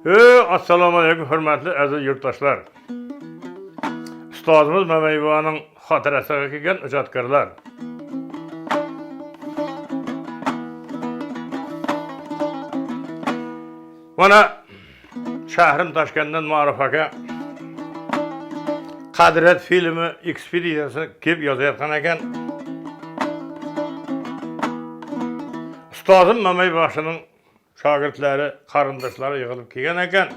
Assalamu alaykum hörmətli əziz yurttaşlar. Ustazımız Məməyvanın xatirəsiga kelgan ijodkorlar. Mana şəhrim Toshkentdan Ma'ruf aka Qadrat filmi ekspedisiyasi kelib yozayotgan ekan. Ustazım Məməybaşının şagirdlari, qarindoshlari yig'ilib kelgan ekan.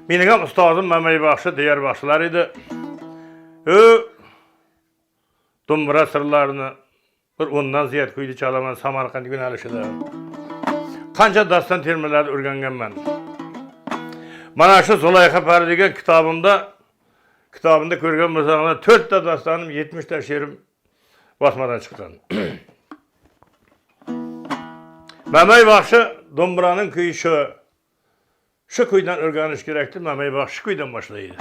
Mening ham ustozim Məməybaşı Diyarbakırlar edi. Dumbra sirlarini bir 10dan ziyod kuyda chalaman Samarqand yo'nalishida. Qancha daston termalarni o'rganganman. Mana shu Zulayxa Pari degan kitobimda ko'rgan bo'lsanglar 4 ta dastonim, 70 ta she'rim bosmadan chiqqan. Məməybaşı Dumbraning kuyi shu kuydan o'rganish kerakdi. Məməybaşı kuydan boshlaydi.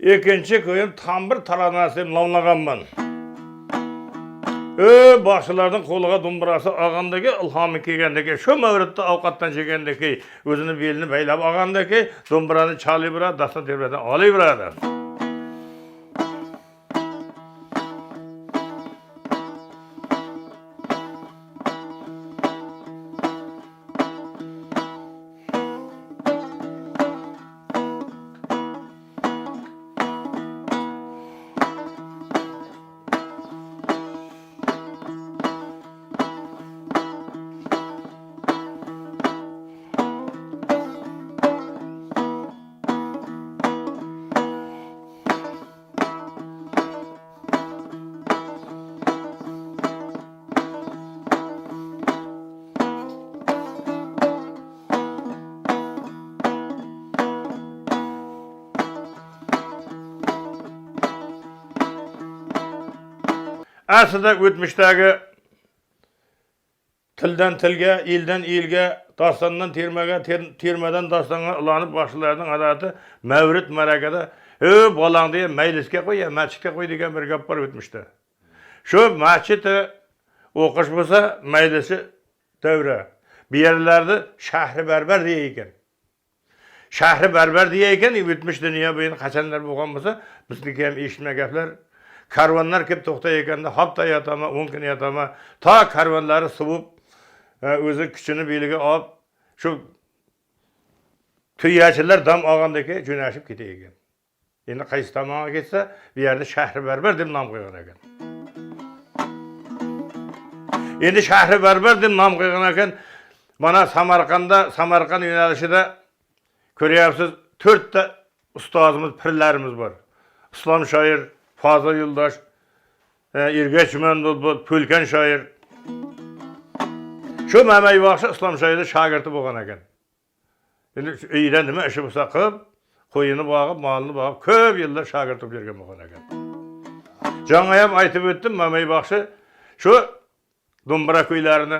İkinci kuyum tam bir taranasıyım lavlaganman. Başçılardan qo'liga dumbrasi olgandagi, ilhomi kelgandagi, shu mavridda ovqatdan chegandagi, o'zini belini baylab olgandagi, dumbrani chalaveradi, daston termadan olaveradi. Aslida o'tmishdagi tildan tilga, eldan elga, dostondan termaga, termadan dostonga ulanib boshlarning adati mavrid marakada bolang deya maylisga qo'y, masjidga qo'y degan bir gap bor o'tmishda. Shu masjidda o'qish bo'lsa, maylisi davra. Bu yerlarda shahri barbar deya ekan. Shahri barbar deya ekan, o'tmish dunyo bo'yin qachonlar bo'lgan bo'lsa, bizniki ham eshitmagan gaplar. Karvanlar kelib to'xtay ekanda, hafta yatama, 10 kun yatama, ta karvanlari suvib, o'zi kuchini beliga olib, shu tuyachilar dam olgandagi jo'nashib ketay ekan. Endi qaysi tomonga ketsa, bu yerda shahri barbar deb nom qo'ygan ekan. Endi shahri barbar deb nom qo'ygan ekan. Mana Samarqand yo'nalishida ko'ryapsiz, 4 ta ustozimiz, pirlarimiz bor. Islom shoir Fazıl Yıldaş, Ergeç Mendulbul, Pülken şair. Şu Məməybaşı İslam şairi şagirdi bo'lgan ekan. Endi uydan nima ishi bo'lsa qilib, qo'yini boqib, molini boqib, ko'p yillar shagird bo'lib yurgan bo'lgan ekan. Jonga ham aytib o'tdim, Məməybaşı shu dumbra kuylarini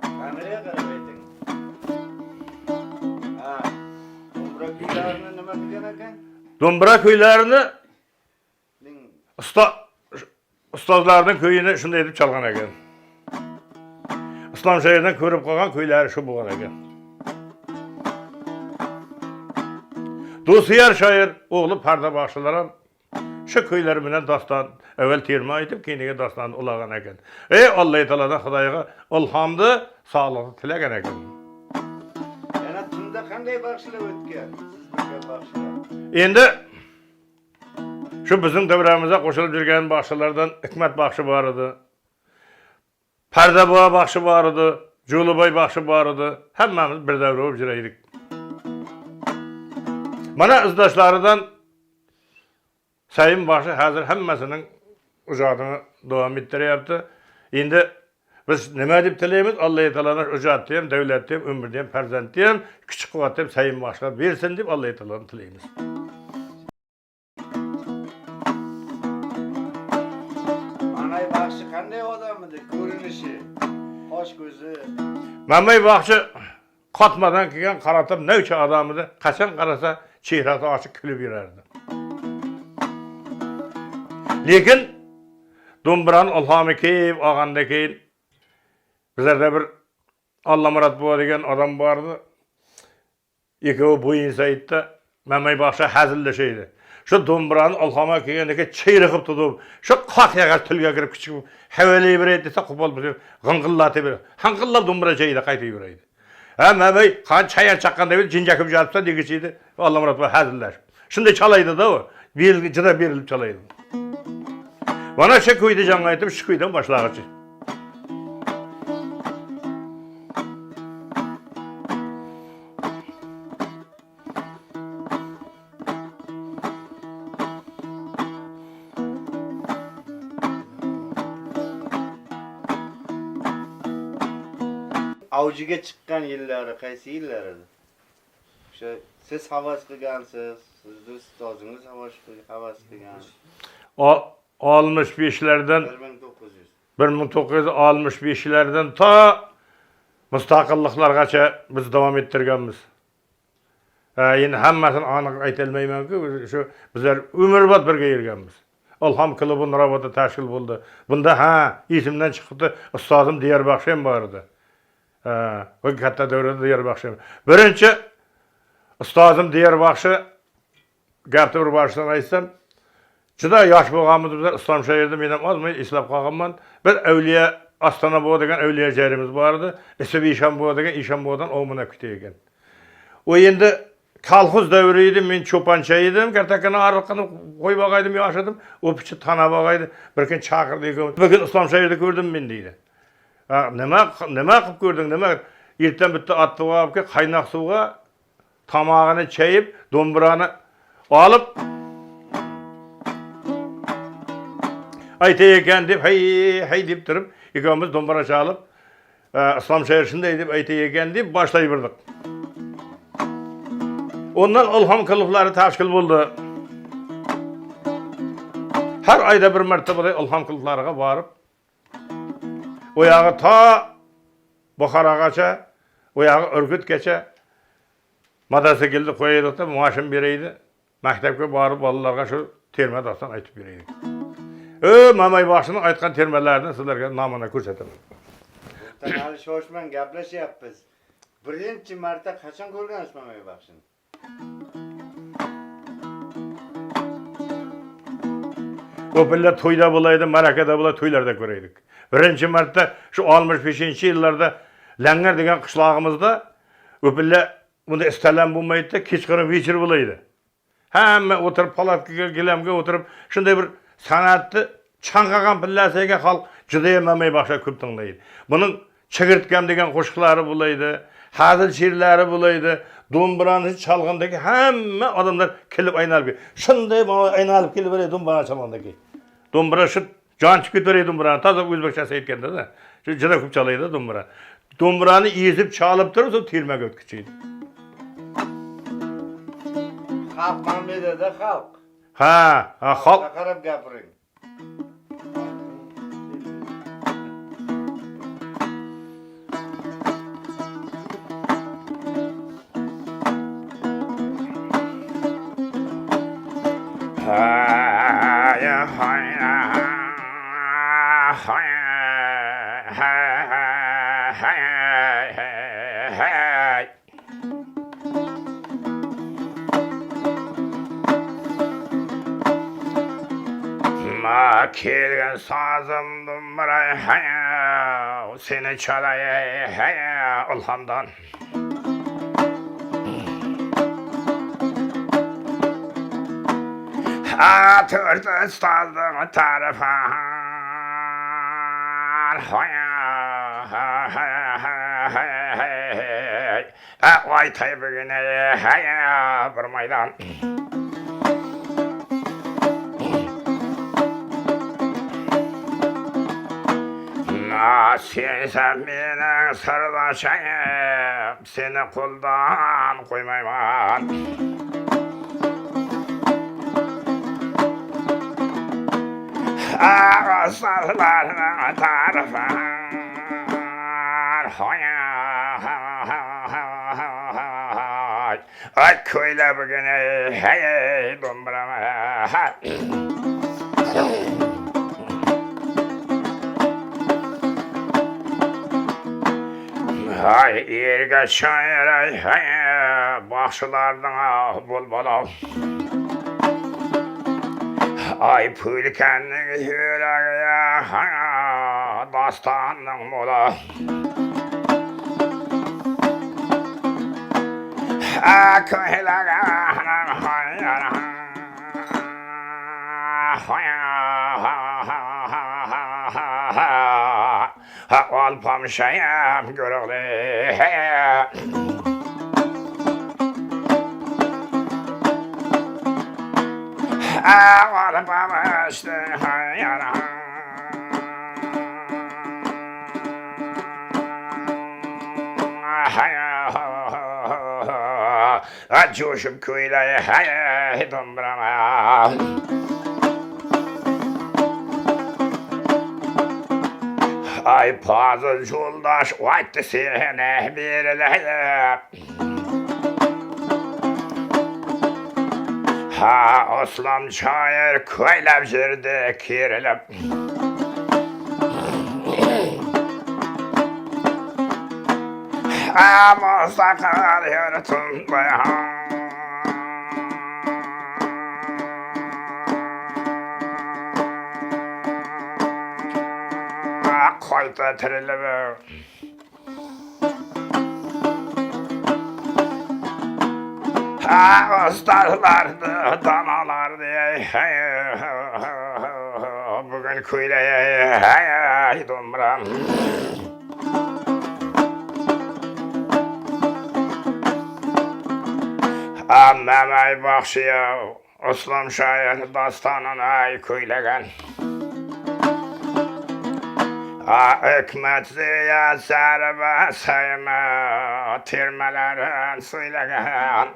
kameraga qarab ayting. Dumbra kuylarini nima degan ekan? Dumbra kuylarini ustozlarning kuyini shunday deb chalgan ekan. İslam şairidan ko'rib qolgan kuylari shu bo'lgan ekan. Do'stiyar shoir o'g'li Pardaboshlar ham shu kuylar bilan doston avval terma aytib, keyingi dostonni ulagan ekan. Alloh taoladan Xudoga ilhomni, sog'liqni tilagan ekan. qanday baxshilar o'tgan? Siz bilgan baxshilar. Endi şu bizim davramize qo'shilib yurgan baxshilardan Hikmat baxshi bor edi. Pardaboy baxshi bor edi, Jo'liboy baxshi bor edi. Hammamiz bir davra bo'lib yuraydik. Mana izdoshlaridan Sayın baxshi hozir hammasining ijodini davom ettiryapti. Endi biz nima deb tilaymiz? Alloh taoloning ijodni ham, davlatni ham, umrni ham, farzandni ham, kuch-quvvatni ham Sayın baxshiga bersin deb Alloh taolodan tilaymiz. Manay baxshi qanday odam edi? Ko'rinishi, qosh ko'zi. Mamay baxshi qotmadan kelgan qaratib navcha odam edi. Qachon qarasa chehrasi ochiq kulib yurardi. Lekin Do'mbiran ilhomi kelib olgandan keyin bizlarda bir Allamurod buva degan odam bor edi. Ikkovi bo'yinsaytda Mamay baxshi hazillashaydi. Şu Do'mbirani ilhomi kelgandan keyin chayriqib turib, shu qoqyaga tilga kirib kichik havalay beraydi desa qo'pol bir g'ing'illatib beradi. Hanqillab Do'mbira chayida qaytib yuraydi. Ha Mamay qan chayar chaqqanda bir jinjakib jatsa degishiydi. Allamurod buva hazillashib. Shunday chalaydi-da u. Jida berilib chalaydi. Bana şu kuydu canlı aytib, şu kuydan başlagıcı. Avjiga chiqqan yillari qaysi yillar edi? O'sha siz havas qilgansiz, sizni ustozingiz havas qilgan. 65'lerden 1965'lerden ta mustaqilliklargacha biz davom ettirganmiz. Endi hammasini aniq aytolmayman-ku, shu bizlar umrbod birga yurganmiz. Ilhom klubi Nurobodda tashkil bo'ldi. Bunda esimdan chiqdi, ustozim Diyarbaxsh ham bor edi. O katta davrada Diyarbaxsh. Birinchi ustozim Diyarbaxsh gapni bir boshdan aytsam, juda yosh bo'lganmiz bizlar Islom shahrida men ham ozmay eslab qolganman. Bir Avliya Ostona bo'va degan Avliya jarimiz bor edi. Ismi Ishon bo'va degan Ishon bo'vadan o'mina kuta ekan. O endi kolxoz davri edi, men cho'poncha edim, kartakani ariqini qo'yib olgaydim, yoshadim. O pichi tanab olgaydi. Bir kun chaqirdi. Bugun Islom shahrida ko'rdim men deydi. Nima qilib ko'rding? Nima? Ertan bitta otni olib kelib, qaynoq suvga tomog'ini chayib, do'mbirani olib aytay ekan deb hay deb turib, ikkovimiz do'mbira chalib, Islom shahri shunday deb aytay ekan deb boshlayverdik. Ondan ilhom klublari tashkil bo'ldi. Har oyda bir marta ilhom klublariga borib, o yağı ta Buxorogacha, o yağı Urgutgacha mototsiklni qo'yaydi, maoshin beraydi. Maktabga borib bolalarga shu terma doston aytib beraydi. Mamay baxshining aytgan termalarni sizlarga nomini ko'rsataman. Hali shoshmang, gaplashyapmiz. Birinchi marta qachon ko'rgansiz Mamay baxshini? O pilla to'yda bo'laydi, marakada bo'laydi, to'ylarda ko'raydik. Birinchi marta shu 65-yillarda Langar degan qishlog'imizda o pilla bunda istalam bo'lmaydi, kechqurun vechir bo'laydi. Hamma o'tirib palatkaga, gilamga o'tirib, shunday bir san'atni chanqagan pillasiga xalq juda ham Mamay baxshi ko'p tinglaydi. Buning chigirtkam degan qo'shiqlari bo'laydi, hazil she'rlari bo'laydi, do'mbirani chalgandagi hamma odamlar kelib aynalib, shunday aynalib kelib beradi do'mbira chalgandagi. Do'mbira shu jon chiqib ketadi do'mbirani, toza o'zbekchasi aytganda-da. Shu juda ko'p chalaydi do'mbira. Do'mbirani ezib chalib turib, so'ng termaga o'tkazadi. Xalq Mamay-da xalq. Xalq qarab gapiring. Kelgen sazım do'mbira seni çalay ilhamdan. Türkistan'ın tarafı vay taybıgine bir maydan. Sen benim sırdaşayım, seni kuldan koymayman. Ağızlarının tarafı ay köyle bugüne hey dombrama. Ay yerge şair ay başlardan bol bol. Ay pülkennin yüreğe dastanın mola. Alpam şayam görüldü. Alpam işte coşup köyle dombrama. Ay pazı yoldaş vakti sene birle. Aslan şair köylem jirdi kirilip. Mustaqar yurtun bayan. Koyta tirilip. Ustalardı, danalardı. Bugün köyleye dombram. Memay bakşıya Osman şair dastanına köylegen. Hikmet ziya serbe sayma tirmelerin söylegen.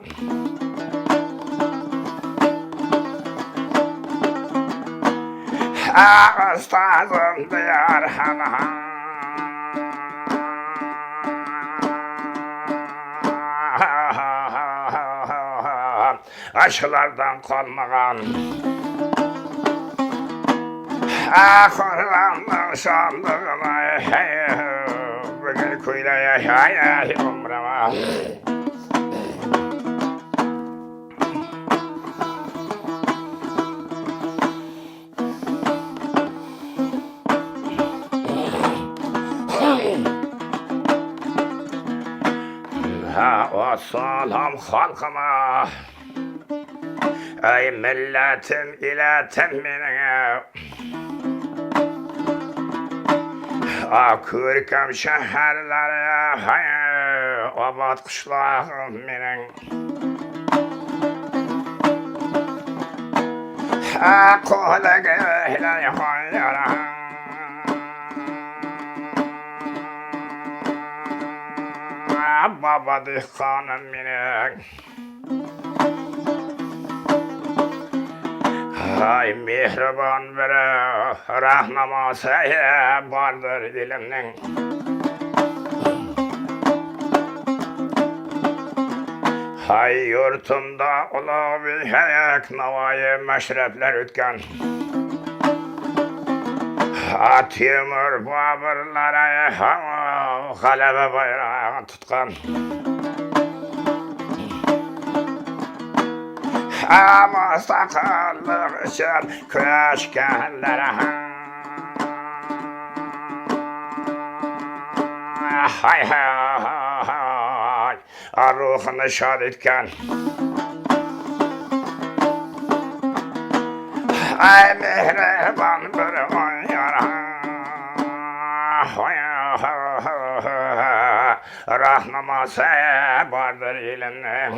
Ustazım diyar hana. Aşılardan kalmagan. Kurlandım şandığına. Bugün köyleye umrama. Salam halkıma. Ey milletim illetim benim. Kürkem şehirlere abat kışlağım benim. Kola göyle hayran. Baba dihkanım benim. Ay mihriban vere rahnamasaya vardır dilimden. Hay yurtumda ola bir heyek navayı meşrepler ütken. Timur babırlara galebe bayrağı tutkan. Ama sakallık için köşkenlere. Hay hay ruhunu şad etken. Ay mehriban bir oyara rahnaması vardır ilimde.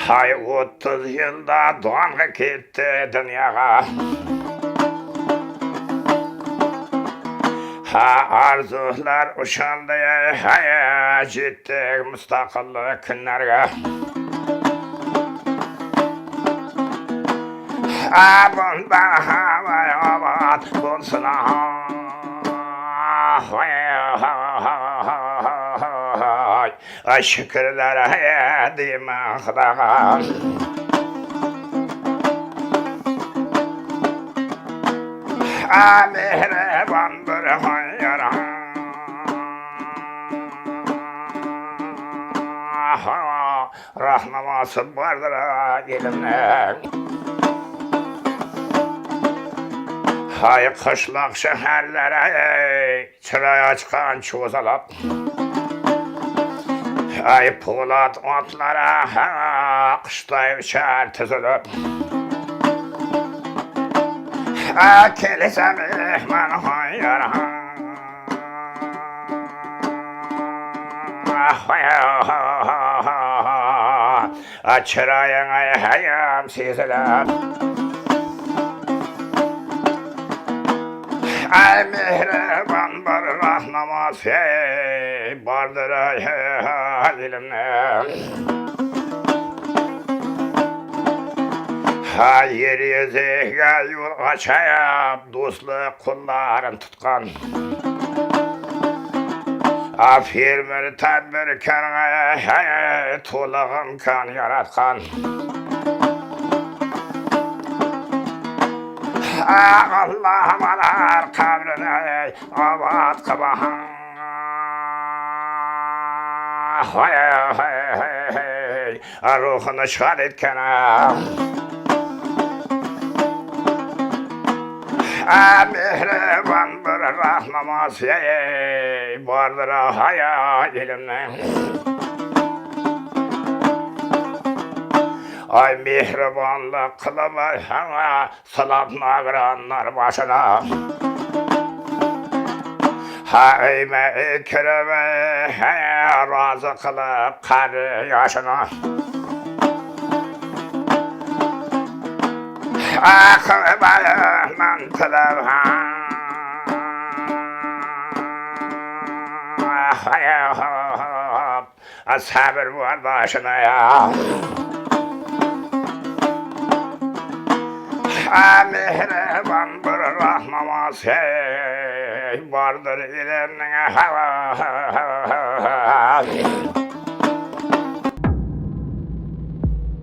Hay 30 yılda doğanğa gitti dünyaya. Ha arzular uşandı hay ciddi müstakillik günlerge. Ha bunda havay abat bulsun ay şükürler edeyim Xudağa. Mehriban bir hayra rahnaması vardır elimde. Hay kışlak şehirlere çıraya çıkan çuğzalap. Ay Polat otlara kışlayıp şer tüzülüp. Kilise mihman hayra çırayın ayağım sizler. Ay mehriban bir rahnaması vardır elimde. Ha yer yüzüge yol açayım dostluk kulların tutkan. Ha firmir tedbir kerine tuğlağın kan yaratkan. Allah'ım alar kabrine abat kabahan. Ruhunu şad etkene. Mehriban bir rahnaması vardır hayalimde. Ay mehribanlık kılıbır salat nagranlar başına. Hayme kireme razı kılıp kar yaşına. Akıbayından kılıp sabır var başına ya. Mehriban bir rahnaması vardır ilimde.